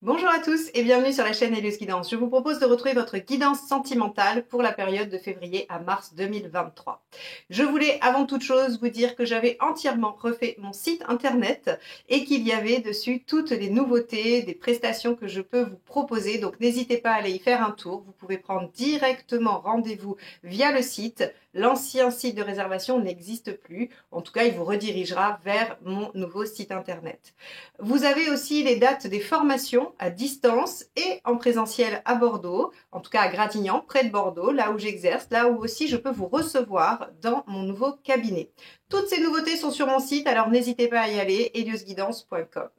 Bonjour à tous et bienvenue sur la chaîne Hélios Guidance. Je vous propose de retrouver votre guidance sentimentale pour la période de février à mars 2023. Je voulais avant toute chose vous dire que j'avais entièrement refait mon site internet et qu'il y avait dessus toutes les nouveautés, des prestations que je peux vous proposer. Donc n'hésitez pas à aller y faire un tour. Vous pouvez prendre directement rendez-vous via le site. L'ancien site de réservation n'existe plus. En tout cas, il vous redirigera vers mon nouveau site internet. Vous avez aussi les dates des formations à distance et en présentiel à Bordeaux, en tout cas à Gradignan, près de Bordeaux, là où j'exerce, là où aussi je peux vous recevoir dans mon nouveau cabinet. Toutes ces nouveautés sont sur mon site, alors n'hésitez pas à y aller, heliosguidance.com.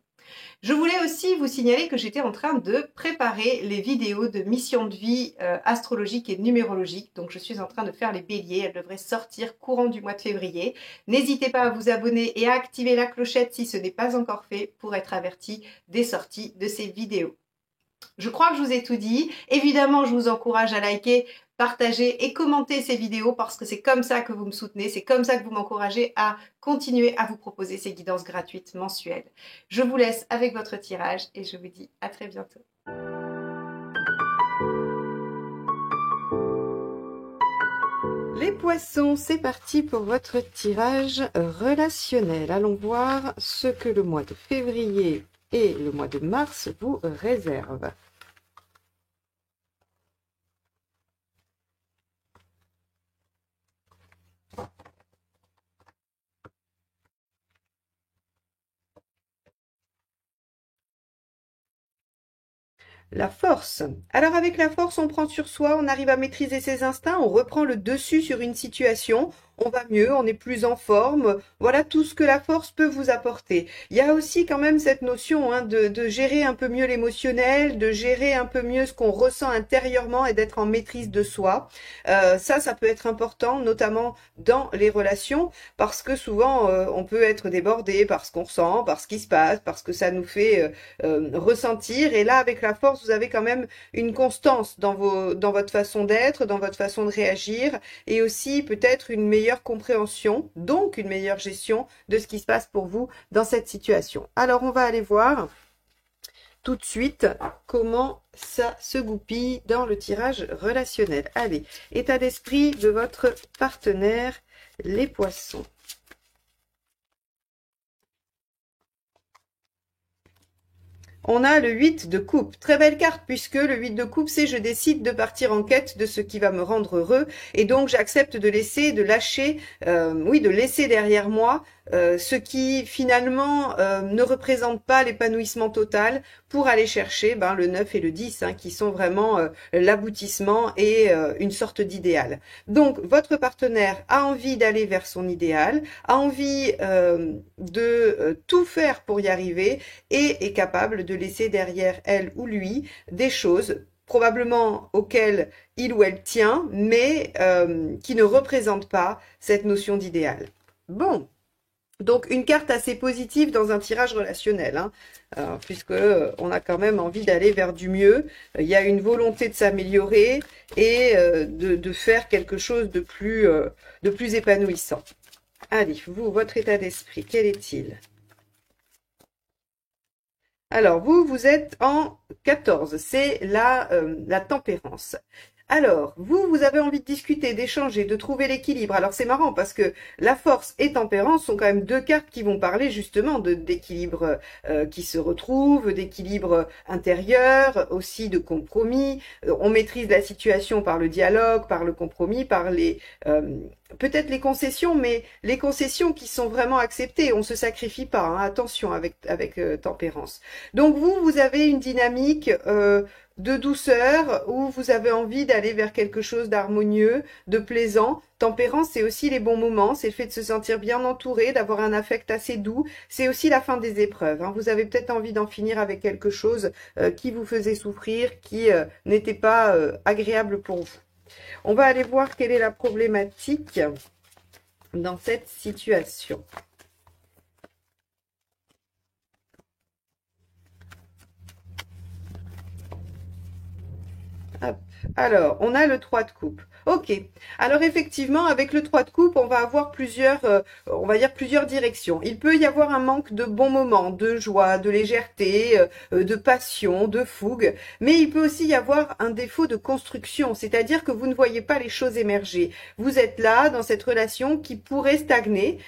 Je voulais aussi vous signaler que j'étais en train de préparer les vidéos de mission de vie astrologique et numérologique. Donc je suis en train de faire les béliers. Elles devraient sortir courant du mois de février. N'hésitez pas à vous abonner et à activer la clochette si ce n'est pas encore fait pour être averti des sorties de ces vidéos. Je crois que je vous ai tout dit. Évidemment, je vous encourage à liker, partager et commenter ces vidéos parce que c'est comme ça que vous me soutenez, c'est comme ça que vous m'encouragez à continuer à vous proposer ces guidances gratuites mensuelles. Je vous laisse avec votre tirage et je vous dis à très bientôt. Les poissons, c'est parti pour votre tirage relationnel. Allons voir ce que le mois de février et le mois de mars vous réservent. La force. Alors avec la force, on prend sur soi, on arrive à maîtriser ses instincts, on reprend le dessus sur une situation, on va mieux, on est plus en forme. Voilà tout ce que la force peut vous apporter. Il y a aussi quand même cette notion de gérer un peu mieux l'émotionnel, de gérer un peu mieux ce qu'on ressent intérieurement et d'être en maîtrise de soi. Ça peut être important, notamment dans les relations, parce que souvent on peut être débordé par ce qu'on ressent, par ce qui se passe, parce que ça nous fait ressentir. Et là, avec la force, vous avez quand même une constance dans votre façon d'être, dans votre façon de réagir, et aussi peut-être une meilleure compréhension, donc une meilleure gestion de ce qui se passe pour vous dans cette situation. Alors, on va aller voir tout de suite comment ça se goupille dans le tirage relationnel. Allez, état d'esprit de votre partenaire, les poissons. On a le 8 de coupe. Très belle carte puisque le 8 de coupe, c'est je décide de partir en quête de ce qui va me rendre heureux et donc j'accepte de laisser, de lâcher, de laisser derrière moi ce qui finalement ne représente pas l'épanouissement total pour aller chercher le 9 et le 10 qui sont vraiment l'aboutissement et une sorte d'idéal. Donc votre partenaire a envie d'aller vers son idéal, a envie de tout faire pour y arriver et est capable de laisser derrière elle ou lui des choses probablement auxquelles il ou elle tient, mais qui ne représentent pas cette notion d'idéal. Bon, donc une carte assez positive dans un tirage relationnel, puisque on a quand même envie d'aller vers du mieux. Il y a une volonté de s'améliorer et de faire quelque chose de plus épanouissant. Allez, vous, votre état d'esprit, quel est-il? Alors, vous êtes en 14, c'est la tempérance. Alors, vous avez envie de discuter, d'échanger, de trouver l'équilibre. Alors, c'est marrant parce que la force et tempérance sont quand même deux cartes qui vont parler justement d'équilibre qui se retrouve, d'équilibre intérieur, aussi de compromis. On maîtrise la situation par le dialogue, par le compromis, par peut-être les concessions, mais les concessions qui sont vraiment acceptées. On se sacrifie pas, attention avec tempérance. Donc, vous avez une dynamique de douceur, où vous avez envie d'aller vers quelque chose d'harmonieux, de plaisant. Tempérance, c'est aussi les bons moments, c'est le fait de se sentir bien entouré, d'avoir un affect assez doux. C'est aussi la fin des épreuves. Vous avez peut-être envie d'en finir avec quelque chose qui vous faisait souffrir, qui n'était pas agréable pour vous. On va aller voir quelle est la problématique dans cette situation. Hop. Alors, on a le 3 de coupe. Ok. Alors effectivement, avec le 3 de coupe, on va avoir plusieurs, on va dire plusieurs directions. Il peut y avoir un manque de bons moments, de joie, de légèreté, de passion, de fougue, mais il peut aussi y avoir un défaut de construction, c'est-à-dire que vous ne voyez pas les choses émerger. Vous êtes là dans cette relation qui pourrait stagner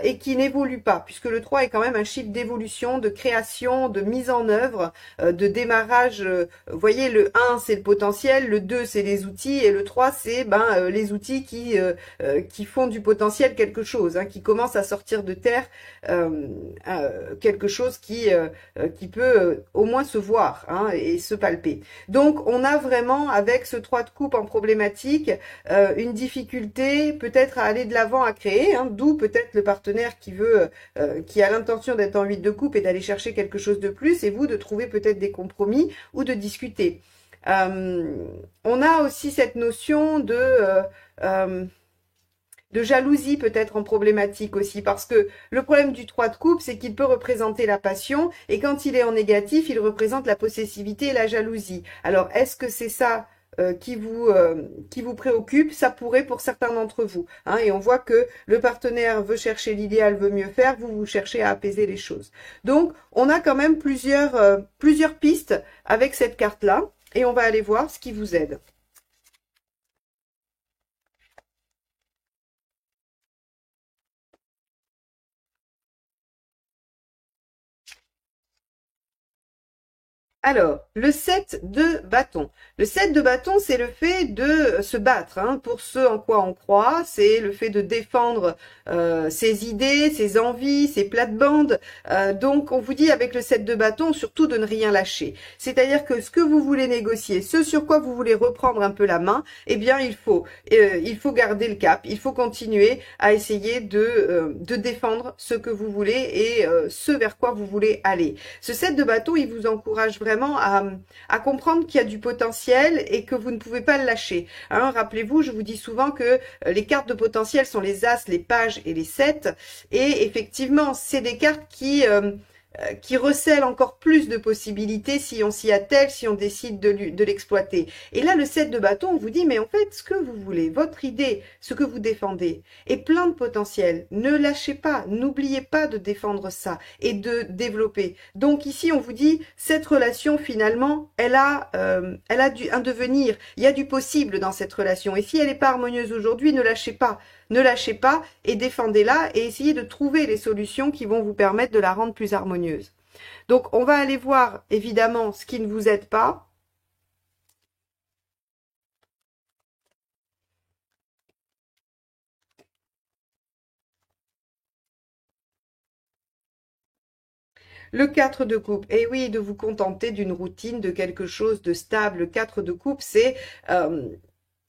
et qui n'évolue pas, puisque le 3 est quand même un chiffre d'évolution, de création, de mise en œuvre, de démarrage. Vous voyez, le 1 c'est le potentiel, le 2 c'est les outils et le 3 c'est les outils qui font du potentiel quelque chose, hein, qui commencent à sortir de terre quelque chose qui peut au moins se voir, hein, et se palper. Donc on a vraiment avec ce 3 de coupe en problématique une difficulté peut-être à aller de l'avant à créer, hein, d'où peut-être le partenaire qui a l'intention d'être en 8 de coupe et d'aller chercher quelque chose de plus, et vous de trouver peut-être des compromis ou de discuter. On a aussi cette notion de jalousie peut-être en problématique aussi, parce que le problème du 3 de coupe, c'est qu'il peut représenter la passion, et quand il est en négatif, il représente la possessivité et la jalousie. Alors, est-ce que c'est ça qui vous préoccupe? Ça pourrait pour certains d'entre vous, hein, et on voit que le partenaire veut chercher l'idéal, veut mieux faire, vous cherchez à apaiser les choses. Donc, on a quand même plusieurs pistes avec cette carte-là, et on va aller voir ce qui vous aide. Alors, le 7 de bâton. Le 7 de bâton, c'est le fait de se battre, hein, pour ce en quoi on croit. C'est le fait de défendre ses idées, ses envies, ses plates-bandes. Donc, on vous dit avec le 7 de bâton, surtout de ne rien lâcher. C'est-à-dire que ce que vous voulez négocier, ce sur quoi vous voulez reprendre un peu la main, eh bien, il faut garder le cap. Il faut continuer à essayer de défendre ce que vous voulez et ce vers quoi vous voulez aller. Ce 7 de bâton, il vous encourage vraiment à comprendre qu'il y a du potentiel et que vous ne pouvez pas le lâcher. Hein, rappelez-vous, je vous dis souvent que les cartes de potentiel sont les As, les Pages et les 7. Et effectivement, c'est des cartes qui recèlent encore plus de possibilités si on s'y attelle, si on décide de l'exploiter. Et là, le 7 de bâton, on vous dit, mais en fait, ce que vous voulez, votre idée, ce que vous défendez, est plein de potentiel. Ne lâchez pas, n'oubliez pas de défendre ça et de développer. Donc ici, on vous dit, cette relation, finalement, elle a un devenir. Il y a du possible dans cette relation. Et si elle n'est pas harmonieuse aujourd'hui, ne lâchez pas. Ne lâchez pas et défendez-la et essayez de trouver les solutions qui vont vous permettre de la rendre plus harmonieuse. Donc, on va aller voir évidemment ce qui ne vous aide pas. Le 4 de coupe, et oui, de vous contenter d'une routine, de quelque chose de stable. Le 4 de coupe, c'est...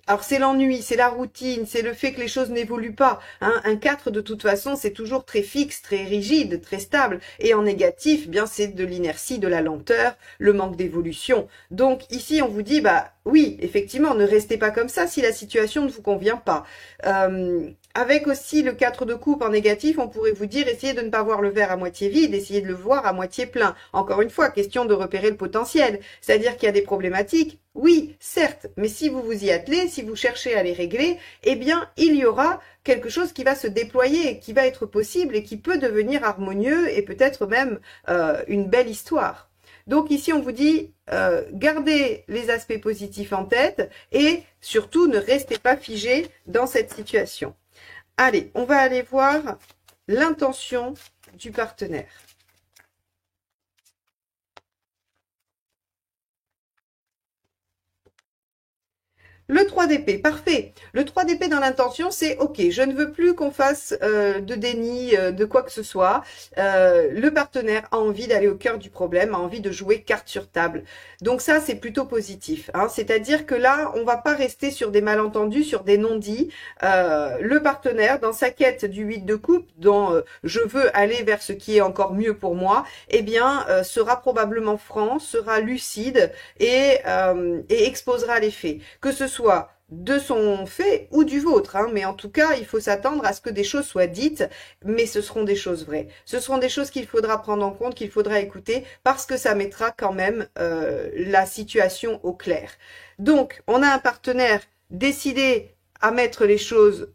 alors c'est l'ennui, c'est la routine, c'est le fait que les choses n'évoluent pas. Hein. Un 4 de toute façon, c'est toujours très fixe, très rigide, très stable. Et en négatif, bien c'est de l'inertie, de la lenteur, le manque d'évolution. Donc ici, on vous dit, bah oui, effectivement, ne restez pas comme ça si la situation ne vous convient pas. Avec aussi le 4 de coupe en négatif, on pourrait vous dire, essayez de ne pas voir le verre à moitié vide, essayez de le voir à moitié plein. Encore une fois, question de repérer le potentiel. C'est-à-dire qu'il y a des problématiques, oui, certes, mais si vous vous y attelez, si vous cherchez à les régler, eh bien, il y aura quelque chose qui va se déployer, qui va être possible et qui peut devenir harmonieux et peut-être même une belle histoire. Donc ici, on vous dit, gardez les aspects positifs en tête et surtout ne restez pas figé dans cette situation. Allez, on va aller voir l'intention du partenaire. Le 3 d'épée, parfait. Le 3 d'épée dans l'intention, c'est ok, je ne veux plus qu'on fasse de déni de quoi que ce soit. Le partenaire a envie d'aller au cœur du problème, a envie de jouer carte sur table. Donc ça, c'est plutôt positif. Hein. C'est-à-dire que là, on va pas rester sur des malentendus, sur des non-dits. Le partenaire, dans sa quête du 8 de coupe, dans je veux aller vers ce qui est encore mieux pour moi, eh bien, sera probablement franc, sera lucide et exposera les faits. Que ce soit de son fait ou du vôtre, hein, mais en tout cas, il faut s'attendre à ce que des choses soient dites, mais ce seront des choses vraies. Ce seront des choses qu'il faudra prendre en compte, qu'il faudra écouter, parce que ça mettra quand même la situation au clair. Donc, on a un partenaire décidé à mettre les choses,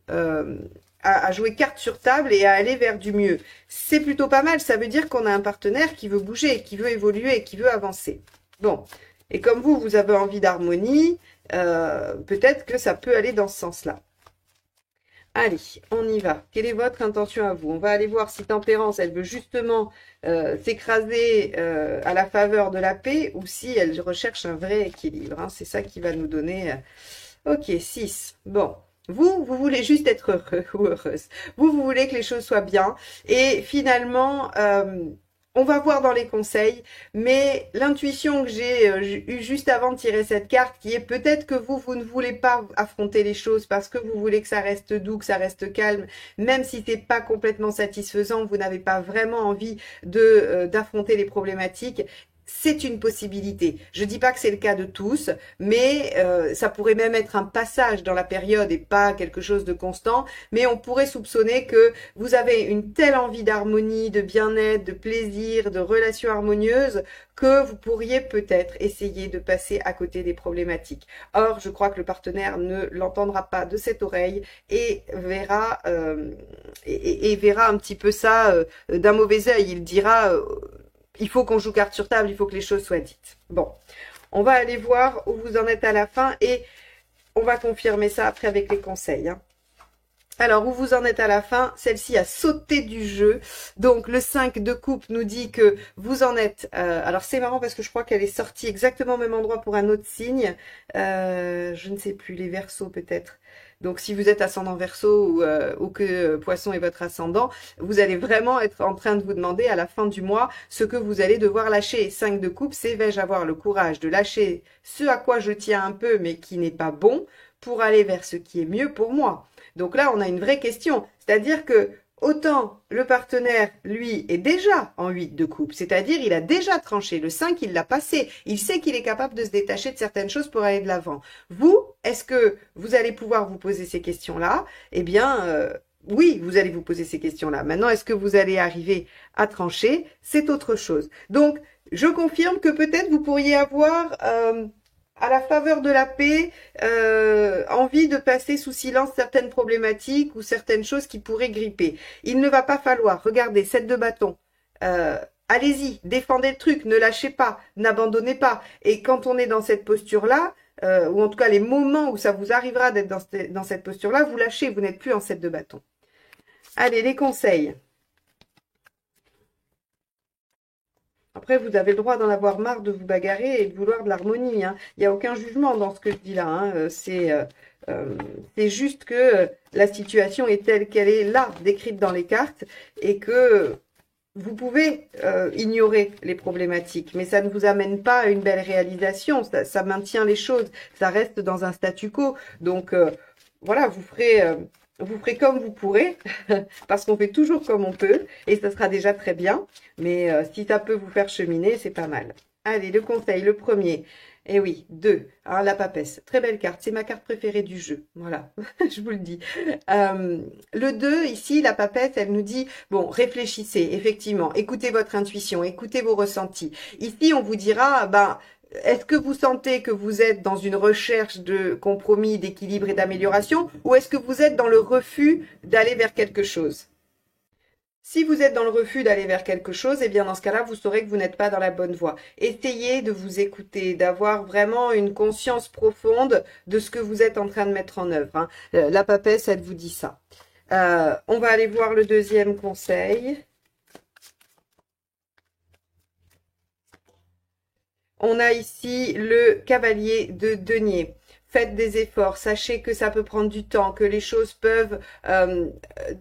à jouer carte sur table et à aller vers du mieux. C'est plutôt pas mal, ça veut dire qu'on a un partenaire qui veut bouger, qui veut évoluer, qui veut avancer. Bon, et comme vous avez envie d'harmonie, peut-être que ça peut aller dans ce sens-là. Allez, on y va. Quelle est votre intention à vous? On va aller voir si Tempérance, elle veut justement s'écraser à la faveur de la paix ou si elle recherche un vrai équilibre. Hein. C'est ça qui va nous donner... Ok, 6. Bon. Vous voulez juste être heureux ou heureuse. Vous voulez que les choses soient bien. Et finalement... on va voir dans les conseils, mais l'intuition que j'ai eue juste avant de tirer cette carte, qui est peut-être que vous ne voulez pas affronter les choses parce que vous voulez que ça reste doux, que ça reste calme, même si c'est pas complètement satisfaisant, vous n'avez pas vraiment envie d'affronter les problématiques. C'est une possibilité. Je dis pas que c'est le cas de tous, mais ça pourrait même être un passage dans la période et pas quelque chose de constant. Mais on pourrait soupçonner que vous avez une telle envie d'harmonie, de bien-être, de plaisir, de relations harmonieuses que vous pourriez peut-être essayer de passer à côté des problématiques. Or, je crois que le partenaire ne l'entendra pas de cette oreille et verra, verra un petit peu ça d'un mauvais œil. Il dira... il faut qu'on joue carte sur table, il faut que les choses soient dites. Bon, on va aller voir où vous en êtes à la fin et on va confirmer ça après avec les conseils. Hein. Alors, où vous en êtes à la fin, celle-ci a sauté du jeu. Donc, le 5 de coupe nous dit que vous en êtes... alors, c'est marrant parce que je crois qu'elle est sortie exactement au même endroit pour un autre signe. Je ne sais plus, les Verseaux peut-être. Donc, si vous êtes ascendant Verseau ou que Poisson est votre ascendant, vous allez vraiment être en train de vous demander à la fin du mois ce que vous allez devoir lâcher. 5 de coupe, c'est vais-je avoir le courage de lâcher ce à quoi je tiens un peu mais qui n'est pas bon pour aller vers ce qui est mieux pour moi. Donc là, on a une vraie question. C'est-à-dire que autant le partenaire, lui, est déjà en 8 de coupe, c'est-à-dire il a déjà tranché. Le 5, il l'a passé. Il sait qu'il est capable de se détacher de certaines choses pour aller de l'avant. Vous, est-ce que vous allez pouvoir vous poser ces questions-là? Eh bien, oui, vous allez vous poser ces questions-là. Maintenant, est-ce que vous allez arriver à trancher? C'est autre chose. Donc, je confirme que peut-être vous pourriez avoir... à la faveur de la paix, envie de passer sous silence certaines problématiques ou certaines choses qui pourraient gripper. Il ne va pas falloir, regardez, 7 de bâton, allez-y, défendez le truc, ne lâchez pas, n'abandonnez pas. Et quand on est dans cette posture-là, ou en tout cas les moments où ça vous arrivera d'être dans cette posture-là, vous lâchez, vous n'êtes plus en 7 de bâton. Allez, les conseils. Après, vous avez le droit d'en avoir marre de vous bagarrer et de vouloir de l'harmonie. Hein. Il n'y a aucun jugement dans ce que je dis là. Hein. C'est juste que la situation est telle qu'elle est là, décrite dans les cartes, et que vous pouvez ignorer les problématiques, mais ça ne vous amène pas à une belle réalisation. Ça maintient les choses. Ça reste dans un statu quo. Donc, voilà, vous ferez comme vous pourrez, parce qu'on fait toujours comme on peut, et ça sera déjà très bien. Mais si ça peut vous faire cheminer, c'est pas mal. Allez, le conseil, le premier. Eh oui, 2, hein, la papesse. Très belle carte, c'est ma carte préférée du jeu. Voilà, je vous le dis. Le 2, ici, la papesse, elle nous dit, bon, réfléchissez, effectivement, écoutez votre intuition, écoutez vos ressentis. Ici, on vous dira, ben... est-ce que vous sentez que vous êtes dans une recherche de compromis, d'équilibre et d'amélioration, ou est-ce que vous êtes dans le refus d'aller vers quelque chose? Si vous êtes dans le refus d'aller vers quelque chose, eh bien dans ce cas-là, vous saurez que vous n'êtes pas dans la bonne voie. Essayez de vous écouter, d'avoir vraiment une conscience profonde de ce que vous êtes en train de mettre en œuvre. Hein. La papesse, elle vous dit ça. On va aller voir le deuxième conseil. On a ici le cavalier de denier. Faites des efforts, sachez que ça peut prendre du temps, que les choses peuvent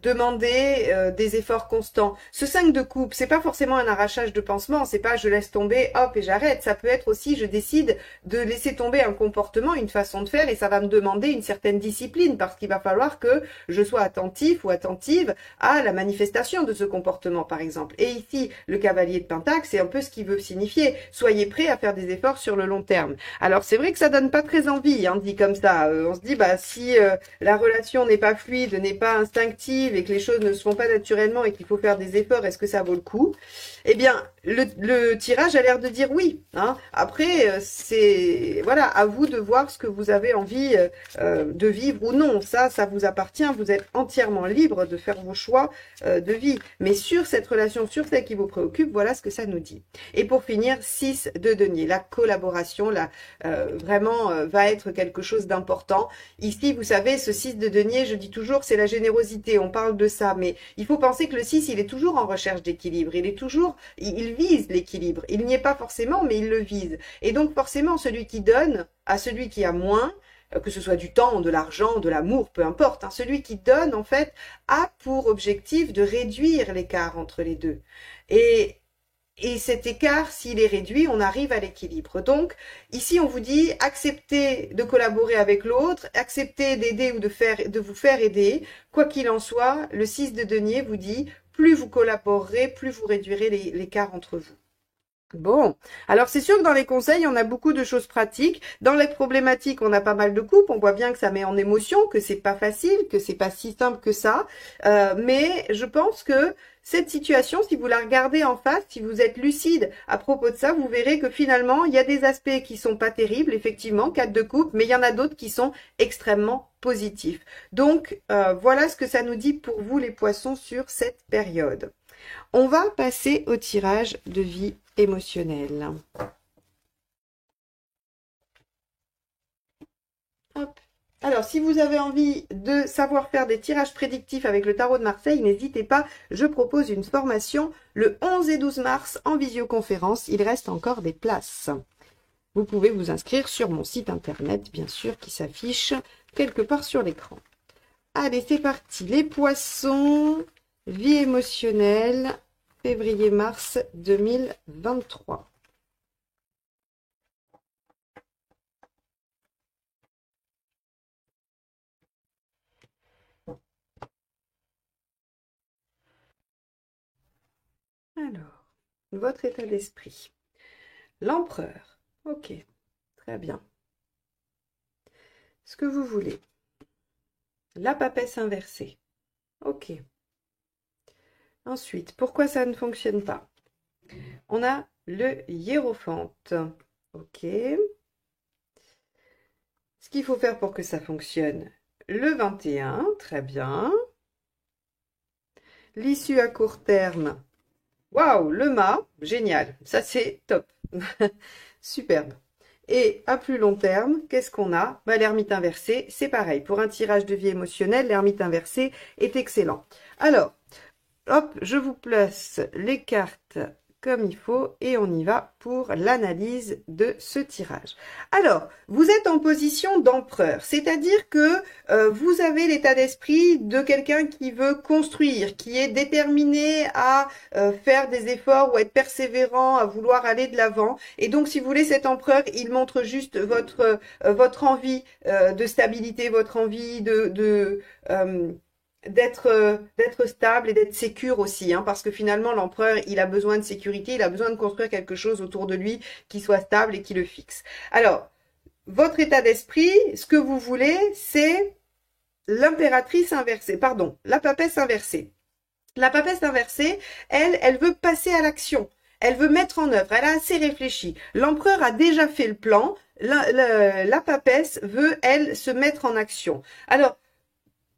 demander des efforts constants. Ce 5 de coupe, c'est pas forcément un arrachage de pansement, c'est pas je laisse tomber, hop et j'arrête. Ça peut être aussi je décide de laisser tomber un comportement, une façon de faire, et ça va me demander une certaine discipline parce qu'il va falloir que je sois attentif ou attentive à la manifestation de ce comportement par exemple. Et ici, le cavalier de pentacle, c'est un peu ce qu'il veut signifier. Soyez prêts à faire des efforts sur le long terme. Alors c'est vrai que ça donne pas très envie, hein, dit comme ça. On se dit, bah si la relation n'est pas fluide, n'est pas instinctive et que les choses ne se font pas naturellement et qu'il faut faire des efforts, est-ce que ça vaut le coup? Eh bien, le tirage a l'air de dire oui. Hein. Après, c'est voilà, à vous de voir ce que vous avez envie de vivre ou non. Ça vous appartient. Vous êtes entièrement libre de faire vos choix de vie. Mais sur cette relation, sur celle qui vous préoccupe, voilà ce que ça nous dit. Et pour finir, 6 de denier. La collaboration, là, vraiment, va être quelque chose d'important. Ici, vous savez, ce 6 de denier, je dis toujours, c'est la générosité. On parle de ça, mais il faut penser que le 6, il est toujours en recherche d'équilibre. Il vise l'équilibre. Il n'y est pas forcément, mais il le vise. Et donc, forcément, celui qui donne à celui qui a moins, que ce soit du temps, de l'argent, de l'amour, peu importe, hein, celui qui donne, en fait, a pour objectif de réduire l'écart entre les deux. Et cet écart, s'il est réduit, on arrive à l'équilibre. Donc, ici, on vous dit, acceptez de collaborer avec l'autre, acceptez d'aider ou de vous faire aider. Quoi qu'il en soit, le 6 de denier vous dit, plus vous collaborerez, plus vous réduirez l'écart entre vous. Bon, alors c'est sûr que dans les conseils, on a beaucoup de choses pratiques. Dans les problématiques, on a pas mal de coupes. On voit bien que ça met en émotion, que c'est pas facile, que c'est pas si simple que ça. Mais je pense que cette situation, si vous la regardez en face, si vous êtes lucide à propos de ça, vous verrez que finalement, il y a des aspects qui sont pas terribles, effectivement, 4 de coupe, mais il y en a d'autres qui sont extrêmement positifs. Donc, voilà ce que ça nous dit pour vous, les poissons, sur cette période. On va passer au tirage de vie émotionnelle. Hop. Alors, si vous avez envie de savoir faire des tirages prédictifs avec le tarot de Marseille, n'hésitez pas, je propose une formation le 11 et 12 mars en visioconférence. Il reste encore des places. Vous pouvez vous inscrire sur mon site internet, bien sûr, qui s'affiche quelque part sur l'écran. Allez, c'est parti. Les poissons, vie émotionnelle, février-mars 2023. Alors, votre état d'esprit. L'empereur. Ok, très bien. Ce que vous voulez. La papesse inversée. Ok. Ensuite, pourquoi ça ne fonctionne pas? On a le hiérophante. Ok. Ce qu'il faut faire pour que ça fonctionne. Le 21, très bien. L'issue à court terme. Waouh, le mât, génial. Ça, c'est top. Superbe. Et à plus long terme, qu'est-ce qu'on a? L'ermite inversé, c'est pareil. Pour un tirage de vie émotionnelle, l'ermite inversé est excellent. Alors, hop, je vous place les cartes comme il faut et on y va pour l'analyse de ce tirage. Alors, vous êtes en position d'empereur, c'est-à-dire que vous avez l'état d'esprit de quelqu'un qui veut construire, qui est déterminé à faire des efforts ou être persévérant, à vouloir aller de l'avant. Et donc, si vous voulez, cet empereur, il montre juste votre envie de stabilité, votre envie d'être stable et d'être sécure aussi, hein, parce que finalement l'empereur il a besoin de sécurité, il a besoin de construire quelque chose autour de lui qui soit stable et qui le fixe. Alors, votre état d'esprit, ce que vous voulez, c'est l'impératrice inversée, pardon, la papesse inversée. La papesse inversée, elle veut passer à l'action. Elle veut mettre en œuvre, elle a assez réfléchi. L'empereur a déjà fait le plan, la papesse veut, elle, se mettre en action. Alors,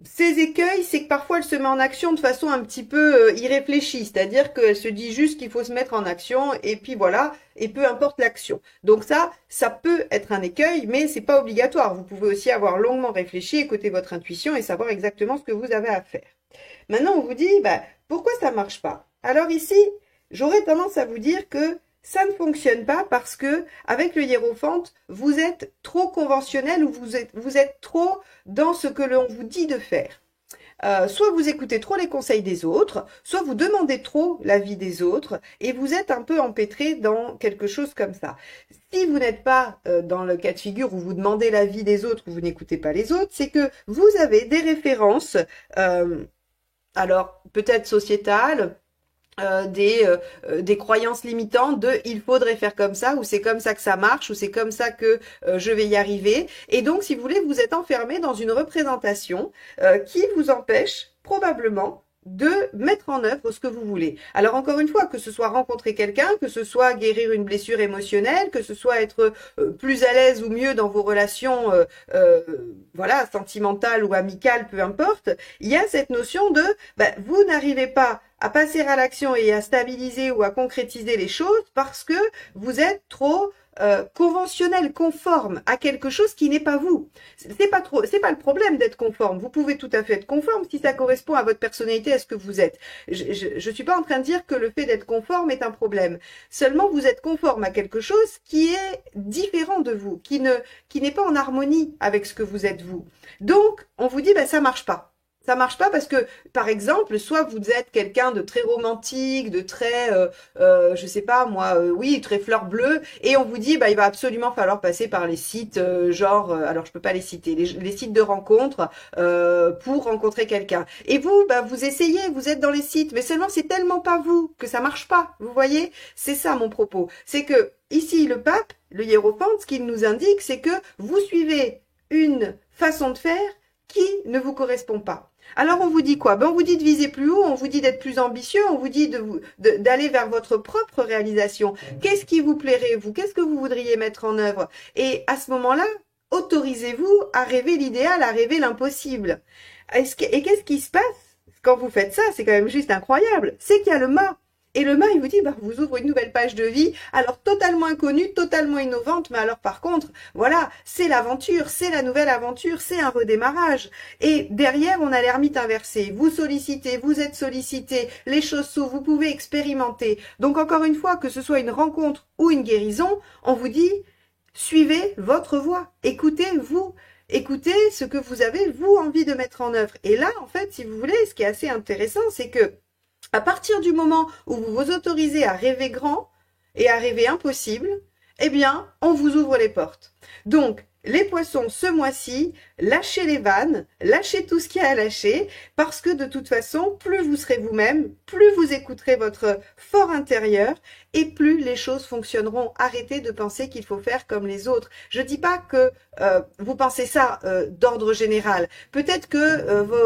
ces écueils, c'est que parfois elle se met en action de façon un petit peu irréfléchie, c'est-à-dire qu'elle se dit juste qu'il faut se mettre en action et puis voilà, et peu importe l'action. Donc ça peut être un écueil, mais c'est pas obligatoire. Vous pouvez aussi avoir longuement réfléchi, écouter votre intuition et savoir exactement ce que vous avez à faire. Maintenant, on vous dit, pourquoi ça marche pas? Alors ici, j'aurais tendance à vous dire que ça ne fonctionne pas parce que avec le hiérophante, vous êtes trop conventionnel ou vous êtes trop dans ce que l'on vous dit de faire. Soit vous écoutez trop les conseils des autres, soit vous demandez trop l'avis des autres et vous êtes un peu empêtré dans quelque chose comme ça. Si vous n'êtes pas dans le cas de figure où vous demandez l'avis des autres ou vous n'écoutez pas les autres, c'est que vous avez des références, alors peut-être sociétales, des croyances limitantes de il faudrait faire comme ça, ou c'est comme ça que ça marche, ou c'est comme ça que je vais y arriver. Et donc, si vous voulez, vous êtes enfermé dans une représentation qui vous empêche probablement de mettre en œuvre ce que vous voulez. Alors encore une fois, que ce soit rencontrer quelqu'un, que ce soit guérir une blessure émotionnelle, que ce soit être plus à l'aise ou mieux dans vos relations voilà, sentimentales ou amicales, peu importe, il y a cette notion de vous n'arrivez pas à passer à l'action et à stabiliser ou à concrétiser les choses parce que vous êtes trop conventionnel, conforme à quelque chose qui n'est pas vous. C'est pas le problème d'être conforme. Vous pouvez tout à fait être conforme si ça correspond à votre personnalité, à ce que vous êtes. Je suis pas en train de dire que le fait d'être conforme est un problème. Seulement, vous êtes conforme à quelque chose qui est différent de vous, qui n'est pas en harmonie avec ce que vous êtes vous. Donc, on vous dit, ça marche pas. Ça marche pas parce que, par exemple, soit vous êtes quelqu'un de très romantique, de très, je sais pas moi, oui, très fleur bleue, et on vous dit, il va absolument falloir passer par les sites, alors je peux pas les citer, les sites de rencontres pour rencontrer quelqu'un. Et vous, vous essayez, vous êtes dans les sites, mais seulement c'est tellement pas vous que ça marche pas. Vous voyez, c'est ça mon propos. C'est que ici, le pape, le hiérophante, ce qu'il nous indique, c'est que vous suivez une façon de faire qui ne vous correspond pas. Alors on vous dit quoi? On vous dit de viser plus haut, on vous dit d'être plus ambitieux, on vous dit d'aller vers votre propre réalisation. Qu'est-ce qui vous plairait, vous? Qu'est-ce que vous voudriez mettre en œuvre? Et à ce moment-là, autorisez-vous à rêver l'idéal, à rêver l'impossible. Et qu'est-ce qui se passe quand vous faites ça? C'est quand même juste incroyable. C'est qu'il y a le mât. Et le mât, il vous dit, vous ouvre une nouvelle page de vie, alors totalement inconnue, totalement innovante, mais alors par contre, voilà, c'est l'aventure, c'est la nouvelle aventure, c'est un redémarrage. Et derrière, on a l'ermite inversé. Vous sollicitez, vous êtes sollicité, les choses s'ouvrent, vous pouvez expérimenter. Donc encore une fois, que ce soit une rencontre ou une guérison, on vous dit, suivez votre voie, écoutez-vous. Écoutez ce que vous avez, vous, envie de mettre en œuvre. Et là, en fait, si vous voulez, ce qui est assez intéressant, c'est que à partir du moment où vous vous autorisez à rêver grand et à rêver impossible, eh bien, on vous ouvre les portes. Donc, les poissons, ce mois-ci, lâchez les vannes, lâchez tout ce qu'il y a à lâcher, parce que de toute façon, plus vous serez vous-même, plus vous écouterez votre fort intérieur, et plus les choses fonctionneront. Arrêtez de penser qu'il faut faire comme les autres. Je dis pas que vous pensez ça d'ordre général. Peut-être que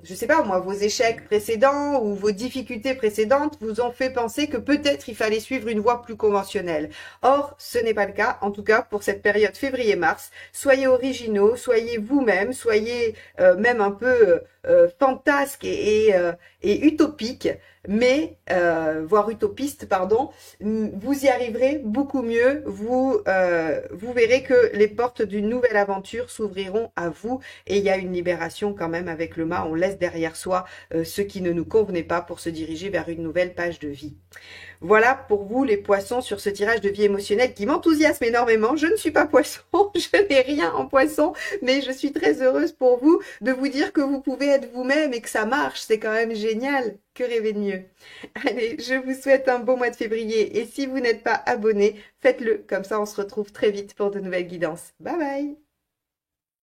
je sais pas moi, vos échecs précédents ou vos difficultés précédentes vous ont fait penser que peut-être il fallait suivre une voie plus conventionnelle. Or, ce n'est pas le cas. En tout cas, pour cette période février-mars, soyez originaux, soyez vous-même, soyez même un peu fantasque et utopique, mais voire utopiste, pardon, vous y arriverez beaucoup mieux. Vous verrez que les portes d'une nouvelle aventure s'ouvriront à vous, et il y a une libération quand même avec le mât. On laisse derrière soi ce qui ne nous convenait pas pour se diriger vers une nouvelle page de vie. Voilà pour vous les poissons sur ce tirage de vie émotionnelle qui m'enthousiasme énormément. Je ne suis pas poisson, je n'ai rien en poisson, mais je suis très heureuse pour vous de vous dire que vous pouvez être vous-même et que ça marche. C'est quand même génial. Que rêver de mieux? Allez, je vous souhaite un beau mois de février, et si vous n'êtes pas abonné, faites-le. Comme ça, on se retrouve très vite pour de nouvelles guidances. Bye bye!